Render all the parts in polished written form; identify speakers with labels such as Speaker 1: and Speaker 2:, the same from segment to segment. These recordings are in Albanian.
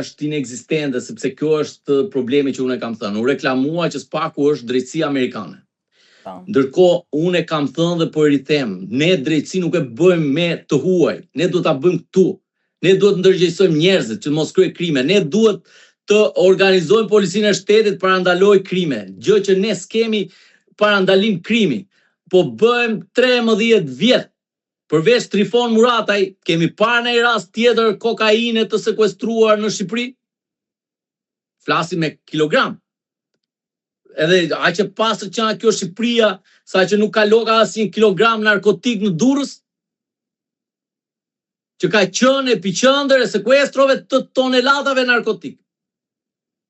Speaker 1: është inekzistente, sepse kjo është problemi që unë e kam thënë. Unë reklamua që SPAK-u është drejtësia amerikane. Ndërkohë, unë e kam thënë dhe po e rithem, ne drejtësi nuk e bëjmë me të huaj, ne duhet ta bëjmë këtu. Ne duhet të ndërgjegjësojmë njerëzit që mos kryejnë krime, ne duhet të organizojmë policinë e shtetit parandaloj krime, gjë që ne s'kemi parandalim krimi, po bëjmë 13 vjet. Përveç Trifon Murataj, kemi parë në rast tjetër kokaine të sekuestruar në Shqipëri? Flasim me kilogram. Edhe aq e pastër që kjo Shqipëria, sa që nuk ka loka asnjë kilogram narkotik në Durrës, që ka qenë epiqendër e sekuestrove të toneladave narkotik.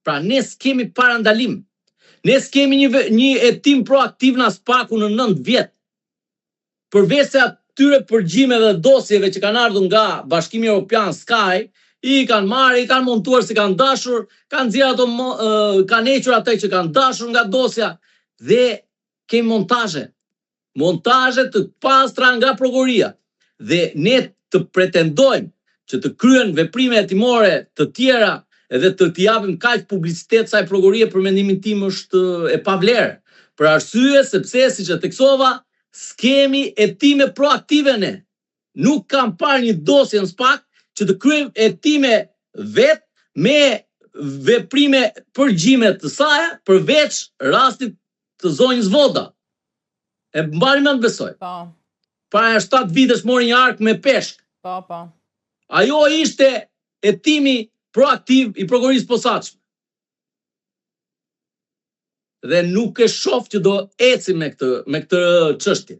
Speaker 1: Pra ne s'kemi parandalim. Ne s'kemi një hetim proaktiv në SPAK-u në 9 vjet. Përveç se atyre përgjimeve dhe dosjeve që kanë ardhur nga Bashkimi Evropian Sky, i kanë marrë, i kanë montuar si kanë dashur, kanë nxjerrë ato, kanë hequr ato që kanë dashur nga dosja dhe kemi montazhe të pastra nga prokuroria. Dhe ne të pretendojmë që të kryen veprime hetimore të tjera edhe të japim kaq publicitet sa e prokuroria, për mendimin tim është e pavlerë. Për arsye sepse, siç e theksova, s'kemi hetime proaktive ne. Nuk kam parë një dosje në SPAK që të kryejmë hetime vet me veprime përgjime të saj, përveç rastit të zonjës Voda. E mbani mend besoj.
Speaker 2: Po.
Speaker 1: Para 7 vitesh mori një ark me peshk.
Speaker 2: Po.
Speaker 1: Ajo ishte hetimi proaktiv i prokurorisë posaçme. Dhe nuk e shoh që do eci me këtë çështje.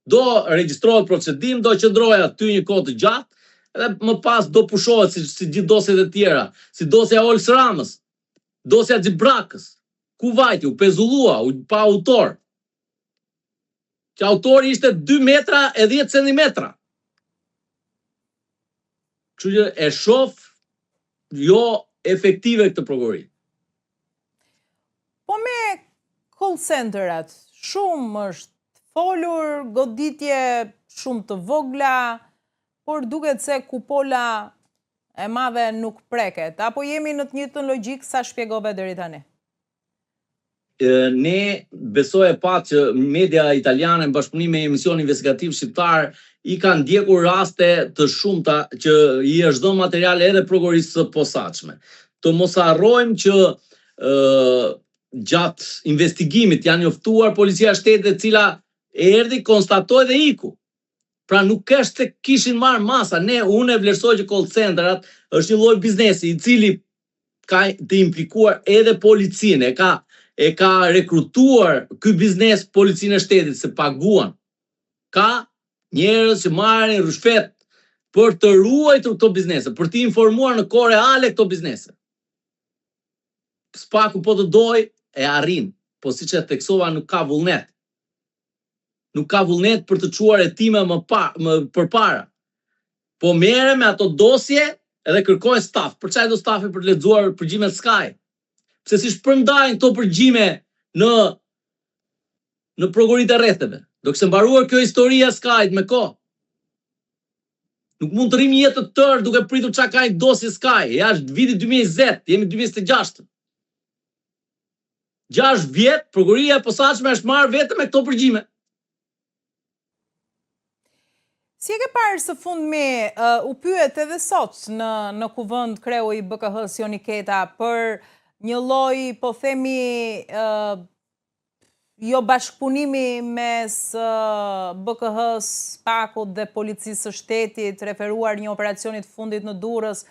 Speaker 1: Do regjistrohet procedim, do qëndrojë aty një kohë të gjatë, edhe më pas do pushohet si gjithë dosjet e tjera, si dosja Ols Ramës, dosja Xhibrakës. Ku vajti, u pezullua, u pa autor. Që autori ishte 2 metra e 10 centimetra. Kështu që e shoh jo efektive këtë prokurori.
Speaker 2: Po me call centeret, shumë është folur, goditje shumë të vogla, por duket se kupola e madhe nuk preket. Apo jemi në të njëjtën logjik sa shpjegove deri tani?
Speaker 1: Ne besoj e pat që media italiane në bashkëpunim me emision investigativ shqiptar i kanë ndjekur raste të shumta që i është dhënë material edhe prokurorisë së posaçme. Të mos harrojmë që gjatë investigimit janë njoftuar policia e shtetit e cila erdhi, konstatoi dhe iku. Pra nuk është se kishin marrë masa, unë e vlerësoj që call centerat është një lloj biznesi i cili ka të implikuar edhe policinë, e ka rekrutuar ky biznes policinë e shtetit se paguan. Ka njerëz që marrin rishfet për të ruajtur këto biznese, për të informuar në kohë reale këto biznese. SPAK-u po të doj e arrin, po siç e theksova nuk ka vullnet. Nuk ka vullnet për të çuar hetime më përpara. Po merren me ato dosje edhe kërkojnë staf. Për çfarë do stafi për të lexuar përgjimet Sky? Pse si shpërndajnë këto përgjime në prokuroritë e rrethave? Do kishte mbaruar kjo historia Sky me kohë. Nuk mund të rrim një jetë të tërë duke pritur çka ka një dosje Sky. Jashtë vitit 2020, jemi 2026. 6 vjet prokuroria e posaçme është marrë vetëm me këto përgjime.
Speaker 2: Si e ke parë së fundmi, u pyet edhe sot në kuvend kreu i BKH-s Joni Keta për një lloj, po themi, jo bashkëpunimi mes BKH-s, SPAK-ut dhe policisë së shtetit, referuar një operacionit fundit në Durrës,